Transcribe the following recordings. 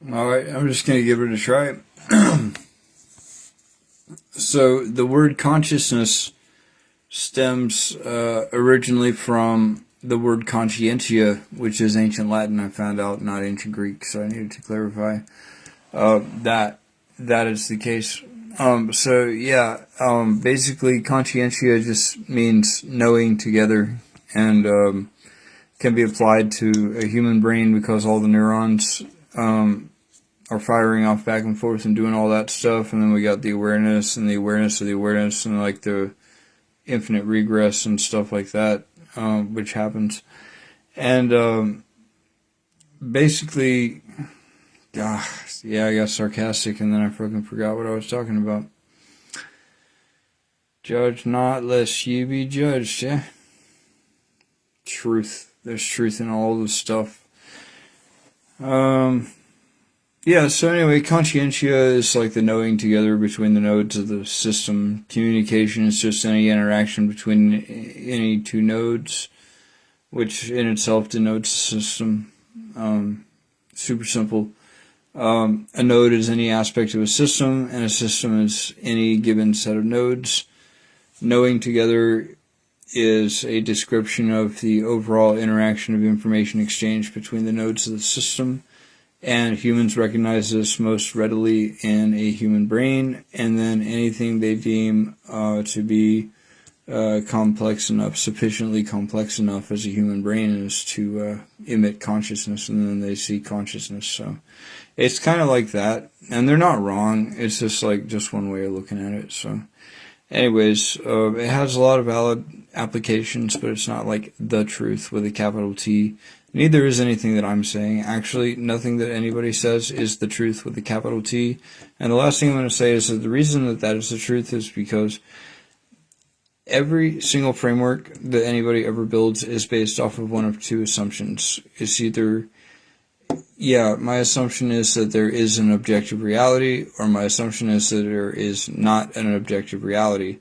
Alright, I'm just going to give it a try. So, the word consciousness stems originally from the word conscientia, which is ancient Latin, I found out, not ancient Greek, so I needed to clarify that is the case. Basically, conscientia just means knowing together, and can be applied to a human brain because all the neurons are firing off back and forth and doing all that stuff, and then we got the awareness and the awareness of the awareness and like the infinite regress and stuff like that, which happens. And basically, I got sarcastic and then I fucking forgot what I was talking about. Judge not lest ye be judged, yeah? Truth. There's truth in all this stuff. So anyway, conscientia is like the knowing together between the nodes of the system. Communication is just any interaction between any two nodes, which in itself denotes the system. Super simple. A node is any aspect of a system, and a system is any given set of nodes. Knowing together is a description of the overall interaction of information exchange between the nodes of the system. And humans recognize this most readily in a human brain, and then anything they deem to be complex enough, sufficiently complex enough as a human brain is to emit consciousness, and then they see consciousness. So it's kind of like that, and they're not wrong. It's just like just one way of looking at it. So anyways, it has a lot of valid applications, but it's not like the truth with a capital T. Neither is anything that I'm saying. Actually, nothing that anybody says is the truth with a capital T. And the last thing I'm going to say is that the reason that that is the truth is because every single framework that anybody ever builds is based off of one of two assumptions. It's either, my assumption is that there is an objective reality, or my assumption is that there is not an objective reality.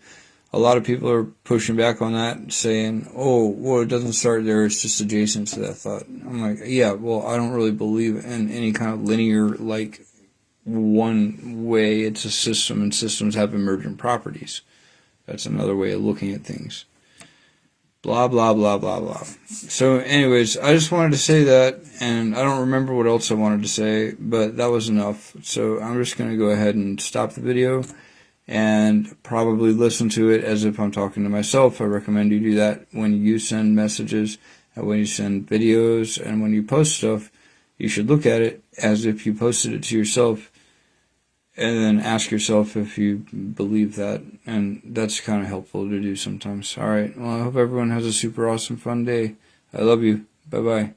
A lot of people are pushing back on that, saying, it doesn't start there, it's just adjacent to that thought. I'm like, I don't really believe in any kind of linear, like, one way. It's a system, and systems have emergent properties. That's another way of looking at things. Blah, blah, blah, blah, blah. So, anyways, I just wanted to say that, and I don't remember what else I wanted to say, but that was enough. So, I'm just going to go ahead and stop the video and probably listen to it as if I'm talking to myself. I recommend you do that when you send messages, and when you send videos, and when you post stuff. You should look at it as if you posted it to yourself, and then ask yourself if you believe that, and that's kind of helpful to do sometimes. Alright, well, I hope everyone has a super awesome fun day. I love you. Bye-bye.